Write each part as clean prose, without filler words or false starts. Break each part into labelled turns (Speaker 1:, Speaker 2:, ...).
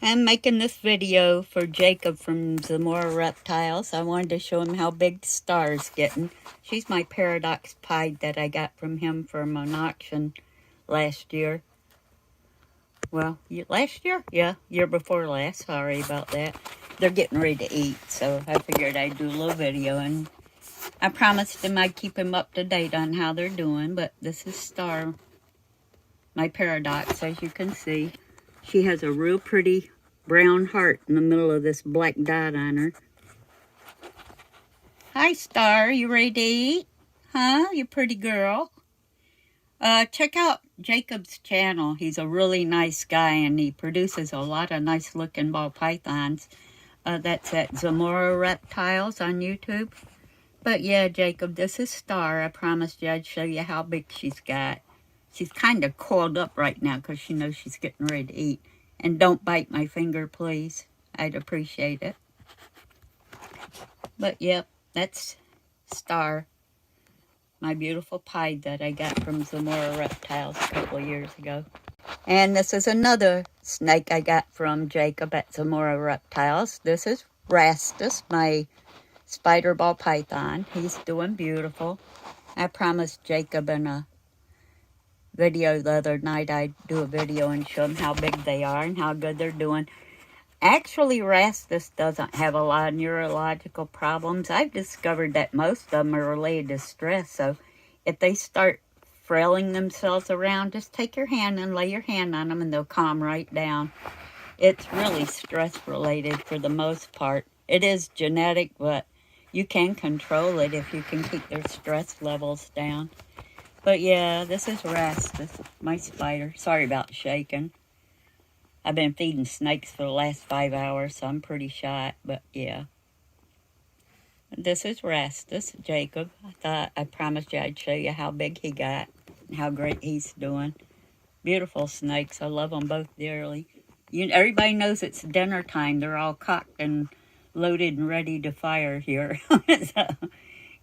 Speaker 1: I'm making this video for Jacob from Zamora Reptiles. I wanted to show him how big Star's getting. She's my paradox pied that I got from him from an auction last year. Well, last year? Yeah, year before last. Sorry about that. They're getting ready to eat, so I figured I'd do a little video. And I promised him I'd keep him up to date on how they're doing. But this is Star, my paradox, as you can see. She has a real pretty brown heart in the middle of this black dot on her. Hi, Star. You ready to eat? Huh? You pretty girl. Check out Jacob's channel. He's a really nice guy, and he produces a lot of nice-looking ball pythons. That's at Zamora Reptiles on YouTube. But yeah, Jacob, this is Star. I promised you I'd show you how big she's got. She's kind of coiled up right now because she knows she's getting ready to eat. And don't bite my finger, please. I'd appreciate it. But yep, that's Star, my beautiful pied that I got from Zamora Reptiles a couple of years ago. And this is another snake I got from Jacob at Zamora Reptiles. This is Rastus, my spider ball python. He's doing beautiful. I promised Jacob in a video the other night I'd do a video and show them how big they are and how good they're doing. Actually, Rastus doesn't have a lot of neurological problems. I've discovered that most of them are related to stress, so if they start frailing themselves around, just take your hand and lay your hand on them and they'll calm right down. It's really stress related for the most part. It is genetic, but you can control it if you can keep their stress levels down. But yeah, this is Rastus, my spider. Sorry about shaking. I've been feeding snakes for the last 5 hours, so I'm pretty shot, but yeah. This is Rastus, Jacob. I promised you I'd show you how big he got and how great he's doing. Beautiful snakes. I love them both dearly. Everybody knows it's dinner time. They're all cocked and loaded and ready to fire here. So,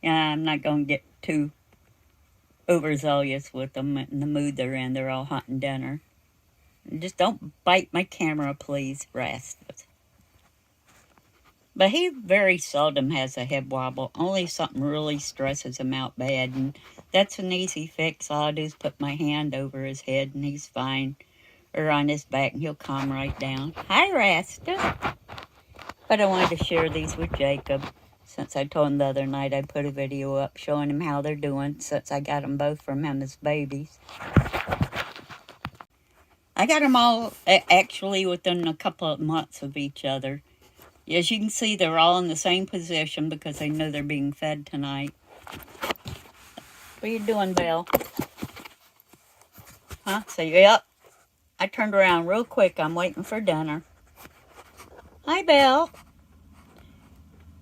Speaker 1: yeah, I'm not going to get too overzealous with them in the mood they're in. They're all hunting dinner. Just don't bite my camera, please, Rastus. But he very seldom has a head wobble. Only something really stresses him out bad. And that's an easy fix. All I do is put my hand over his head and he's fine. Or on his back and he'll calm right down. Hi, Rastus. But I wanted to share these with Jacob. Since I told him the other night I'd put a video up showing him how they're doing. Since I got them both from him as babies. I got them all actually within a couple of months of each other. As you can see, they're all in the same position because they know they're being fed tonight. What are you doing, Belle? Huh? So, yep. I turned around real quick. I'm waiting for dinner. Hi, Belle.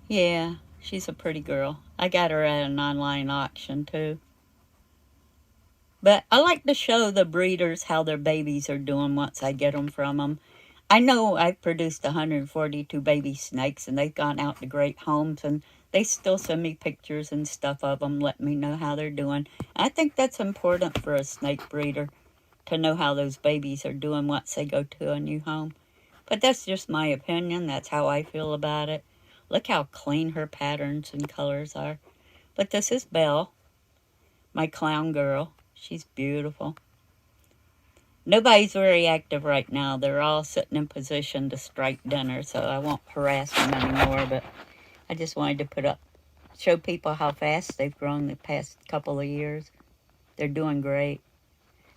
Speaker 1: Yeah, she's a pretty girl. I got her at an online auction, too. But I like to show the breeders how their babies are doing once I get them from them. I know I've produced 142 baby snakes, and they've gone out to great homes, and they still send me pictures and stuff of them, letting me know how they're doing. I think that's important for a snake breeder, to know how those babies are doing once they go to a new home. But that's just my opinion. That's how I feel about it. Look how clean her patterns and colors are. But this is Belle, my clown girl. She's beautiful. Nobody's very active right now. They're all sitting in position to strike dinner, so I won't harass them anymore. But I just wanted to show people how fast they've grown the past couple of years. They're doing great.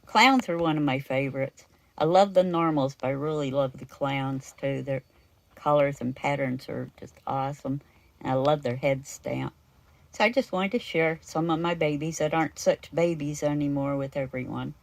Speaker 1: Clowns are one of my favorites. I love the normals, but I really love the clowns too. Their colors and patterns are just awesome. And I love their head stamp. So I just wanted to share some of my babies that aren't such babies anymore with everyone.